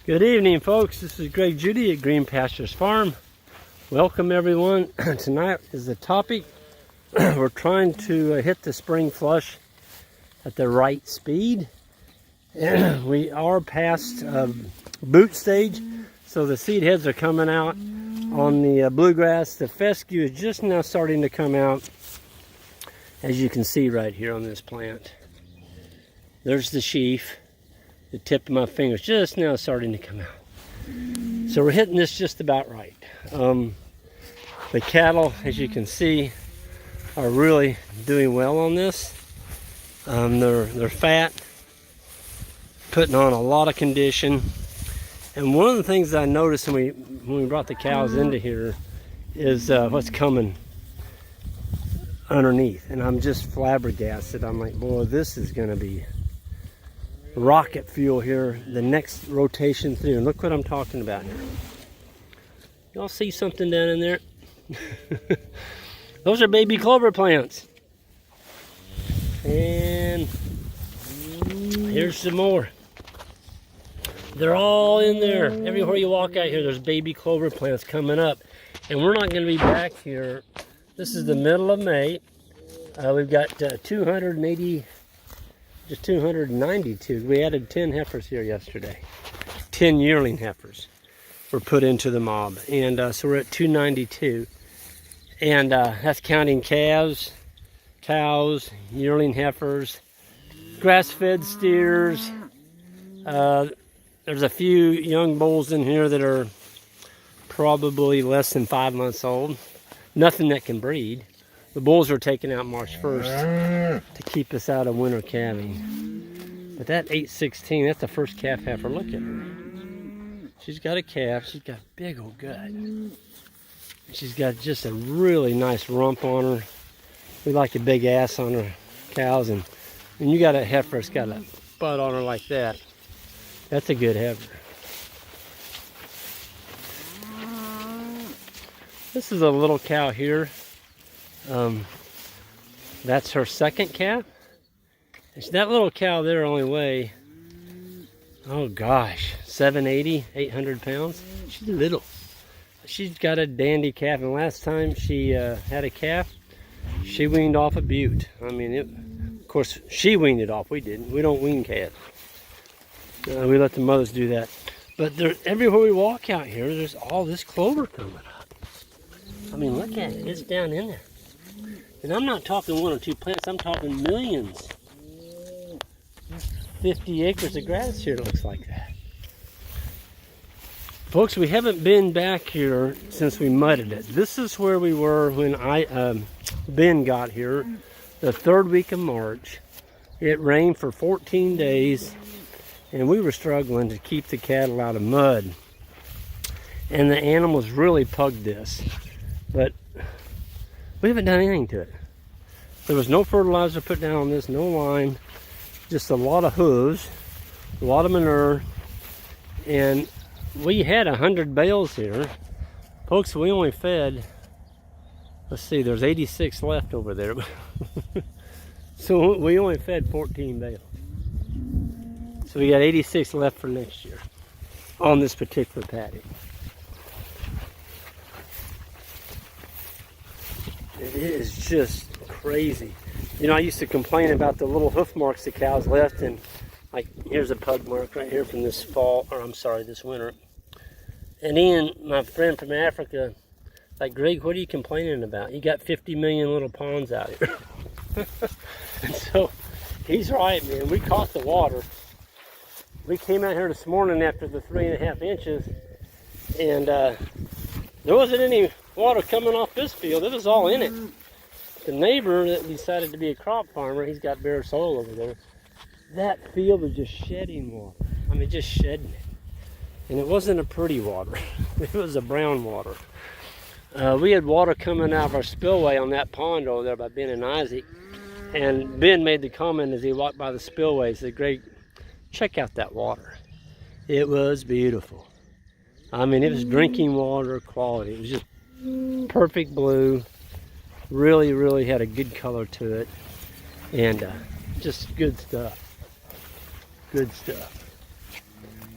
Good evening, folks. This is Greg Judy at Green Pastures Farm. Welcome, everyone. Tonight is the topic. We're trying to hit the spring flush at the right speed. And we are past boot stage, so the seed heads are coming out on the bluegrass. The fescue is just now starting to come out, as you can see right here on this plant. There's the sheaf. The tip of my finger is just now starting to come out. So we're hitting this just about right. The cattle, as you can see, are really doing well on this. They're fat, putting on a lot of condition. And one of the things that I noticed when we brought the cows into here is what's coming underneath. And I'm just flabbergasted. I'm like, boy, this is going to be rocket fuel here the next rotation through. And look what I'm talking about here. Y'all see something down in there? Those are baby clover plants. And here's some more. They're all in there. Everywhere you walk out here, there's baby clover plants coming up. And we're not going to be back here. This is the middle of May. We've got 292. We added 10 heifers here yesterday. 10 yearling heifers were put into the mob. And so we're at 292. And that's counting calves, cows, yearling heifers, grass-fed steers. There's a few young bulls in here that are probably less than 5 months old. Nothing that can breed. The bulls are taken out March 1st to keep us out of winter calving. But that 816, that's the first calf heifer. Look at her. She's got a calf. She's got a big old gut. She's got just a really nice rump on her. We like a big ass on her cows. And when you got a heifer that's got a butt on her like that, that's a good heifer. This is a little cow here. That's her second calf. That little cow there only weigh, oh gosh, 780, 800 pounds. She's little. She's got a dandy calf, and last time she had a calf, she weaned off a butte. I mean, of course, she weaned it off. We didn't. We don't wean calves. We let the mothers do that. But everywhere we walk out here, there's all this clover coming up. I mean, look at it. It's down in there. And I'm not talking 1 or 2 plants. I'm talking millions. 50 acres of grass here, it looks like that. Folks, we haven't been back here since we mudded it. This is where we were when Ben got here, the 3rd week of March. It rained for 14 days, and we were struggling to keep the cattle out of mud. And the animals really pugged this. But we haven't done anything to it. There was no fertilizer put down on this, no lime, just a lot of hooves, a lot of manure, and we had 100 bales here. Folks, we only fed, let's see, there's 86 left over there. So we only fed 14 bales. So we got 86 left for next year on this particular patty. It is just crazy. You know, I used to complain about the little hoof marks the cows left, and like here's a pug mark right here from this fall, or I'm sorry, this winter. And Ian, my friend from Africa, like, Greg, what are you complaining about? You got 50 million little ponds out here. And so he's right, man. We caught the water. We came out here this morning after the 3.5 inches, and there wasn't any water coming off this field. It was all in it. The neighbor that decided to be a crop farmer, he's got bare soil over there. That field was just shedding water. I mean, just shedding it. And it wasn't a pretty water. It was a brown water. We had water coming out of our spillway on that pond over there by Ben and Isaac. And Ben made the comment as he walked by the spillway, he said, Greg, check out that water. It was beautiful. I mean, it was drinking water quality. It was just perfect blue. Really, really had a good color to it. And just good stuff. Good stuff.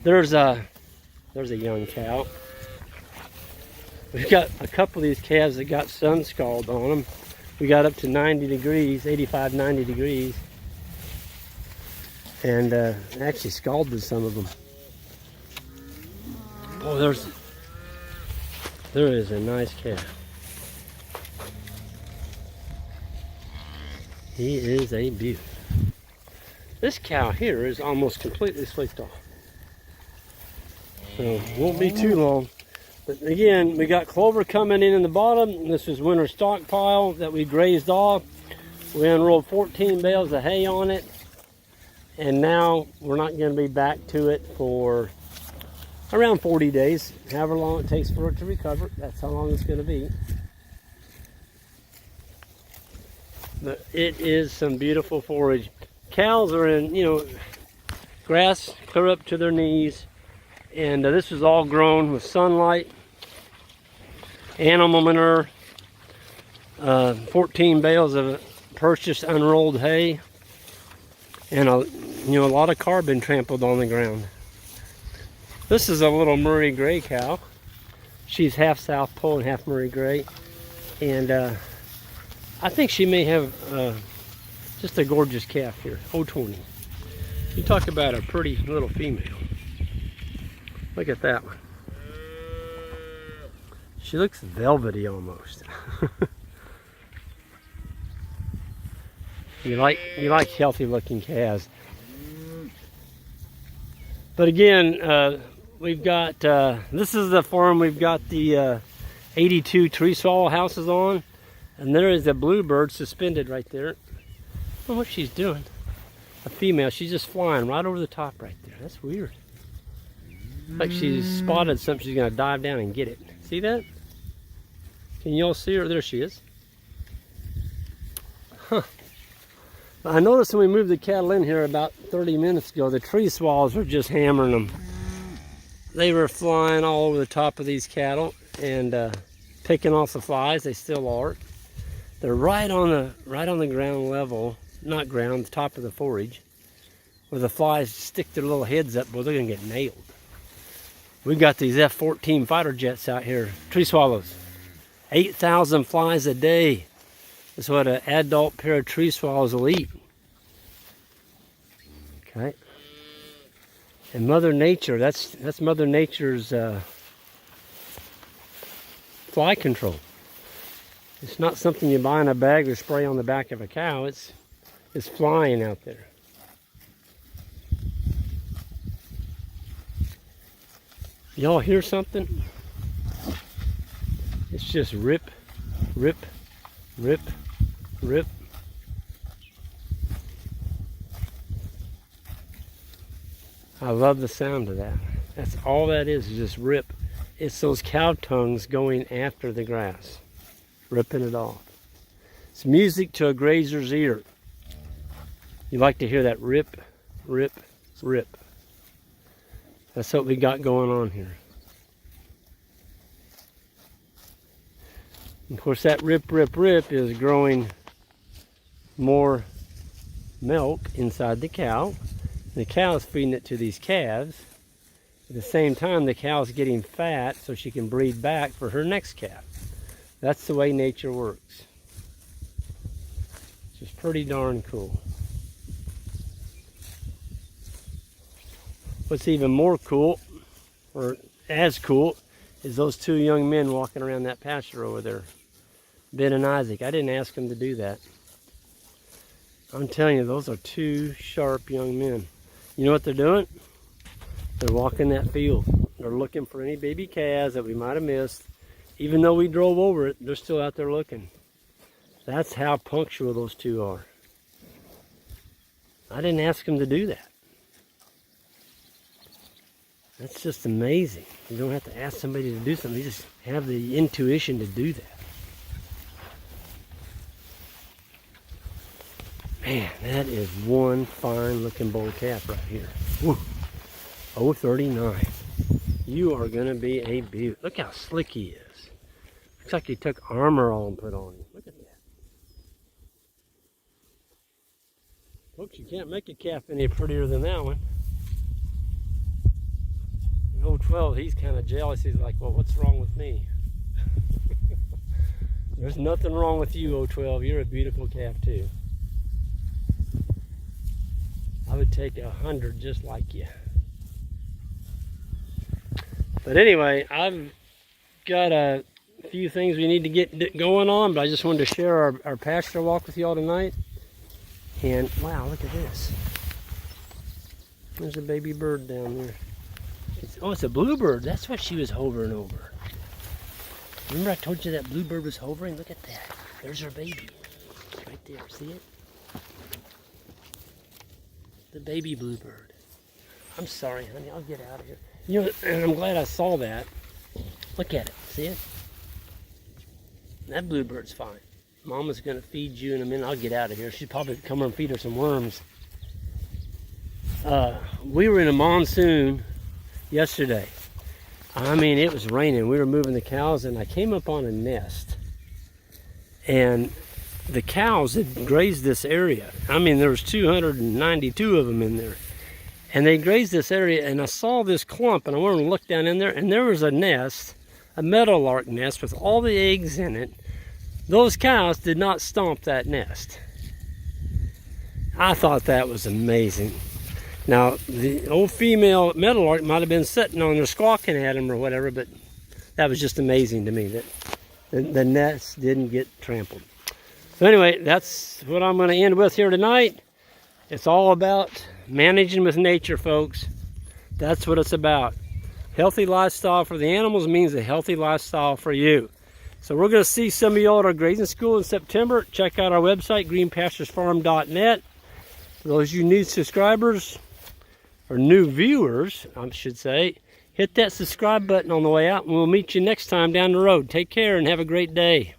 There's There's a young cow. We've got a couple of these calves that got sun scald on them. We got up to 90 degrees, 85, 90 degrees. And actually scalded some of them. Oh, there is a nice calf. He is a beauty. This cow here is almost completely sleeped off. So won't be too long. But again, we got Clover coming in the bottom. This is winter stockpile that we grazed off. We unrolled 14 bales of hay on it. And now we're not going to be back to it for around 40 days. However long it takes for it to recover, that's how long it's going to be. But it is some beautiful forage. Cows are in, grass clear up to their knees. And this was all grown with sunlight, animal manure, 14 bales of purchased unrolled hay, and a lot of carbon trampled on the ground. This is a little Murray Gray cow. She's half South Pole and half Murray Gray. And I think she may have just a gorgeous calf here, 020. You talk about a pretty little female. Look at that one. She looks velvety almost. You like healthy looking calves. But again, we've got, this is the farm we've got the 82 tree swallow houses on. And there is a bluebird suspended right there. I don't know what she's doing. A female, she's just flying right over the top right there. That's weird. Like she's spotted something, she's gonna dive down and get it. See that? Can you all see her? There she is. Huh. I noticed when we moved the cattle in here about 30 minutes ago, the tree swallows were just hammering them. They were flying all over the top of these cattle and picking off the flies. They still are. They're right on the ground level, not ground, the top of the forage, where the flies stick their little heads up. Boy, they're gonna get nailed. We've got these F-14 fighter jets out here, tree swallows. 8,000 flies a day is what an adult pair of tree swallows will eat. Okay. And Mother Nature, that's Mother Nature's fly control. It's not something you buy in a bag or spray on the back of a cow. It's flying out there. Y'all hear something? It's just rip, rip, rip, rip. I love the sound of that. That's all that is just rip. It's those cow tongues going after the grass, ripping it off. It's music to a grazer's ear. You like to hear that rip, rip, rip. That's what we got going on here. Of course, that rip, rip, rip is growing more milk inside the cow. The cow is feeding it to these calves. At the same time, the cow is getting fat so she can breed back for her next calf. That's the way nature works. It's just pretty darn cool. What's even more cool, or as cool, is those two young men walking around that pasture over there. Ben and Isaac. I didn't ask them to do that. I'm telling you, those are two sharp young men. You know what they're doing? They're walking that field. They're looking for any baby calves that we might have missed. Even though we drove over it, they're still out there looking. That's how punctual those two are. I didn't ask them to do that. That's just amazing. You don't have to ask somebody to do something. You just have the intuition to do that. Man, that is one fine looking bull calf right here. Woo. 039. You are going to be a beaut. Look how slick he is. Looks like he took armor on and put on him. Look at that. Folks, you can't make a calf any prettier than that one. old 12, he's kind of jealous. He's like, well, what's wrong with me? There's nothing wrong with you, old 12. You're a beautiful calf too. I would take 100 just like you. But anyway, I've got a few things we need to get going on, but I just wanted to share our pasture walk with y'all tonight. And wow, look at this. There's a baby bird down there. It's a bluebird. That's what she was hovering over. Remember I told you that bluebird was hovering? Look at that. There's her baby. Right there. See it? The baby bluebird. I'm sorry, honey. I'll get out of here. You know, and I'm glad I saw that. Look at it. See it? That bluebird's fine. Mama's going to feed you in a minute. I'll get out of here. She'll probably come over and feed her some worms. We were in a monsoon yesterday. I mean, it was raining. We were moving the cows, and I came up on a nest. And the cows had grazed this area. I mean, there was 292 of them in there. And they grazed this area, and I saw this clump, and I went and looked down in there, and there was a nest, a meadowlark nest with all the eggs in it. Those cows did not stomp that nest. I thought that was amazing. Now, the old female meadowlark might have been sitting on there squawking at him or whatever, but that was just amazing to me that the nest didn't get trampled. So anyway, that's what I'm going to end with here tonight. It's all about managing with nature, folks. That's what it's about. Healthy lifestyle for the animals means a healthy lifestyle for you. So we're going to see some of y'all at our grazing school in September. Check out our website, greenpasturesfarm.net. For those of you new subscribers, or new viewers, I should say, hit that subscribe button on the way out, and we'll meet you next time down the road. Take care and have a great day.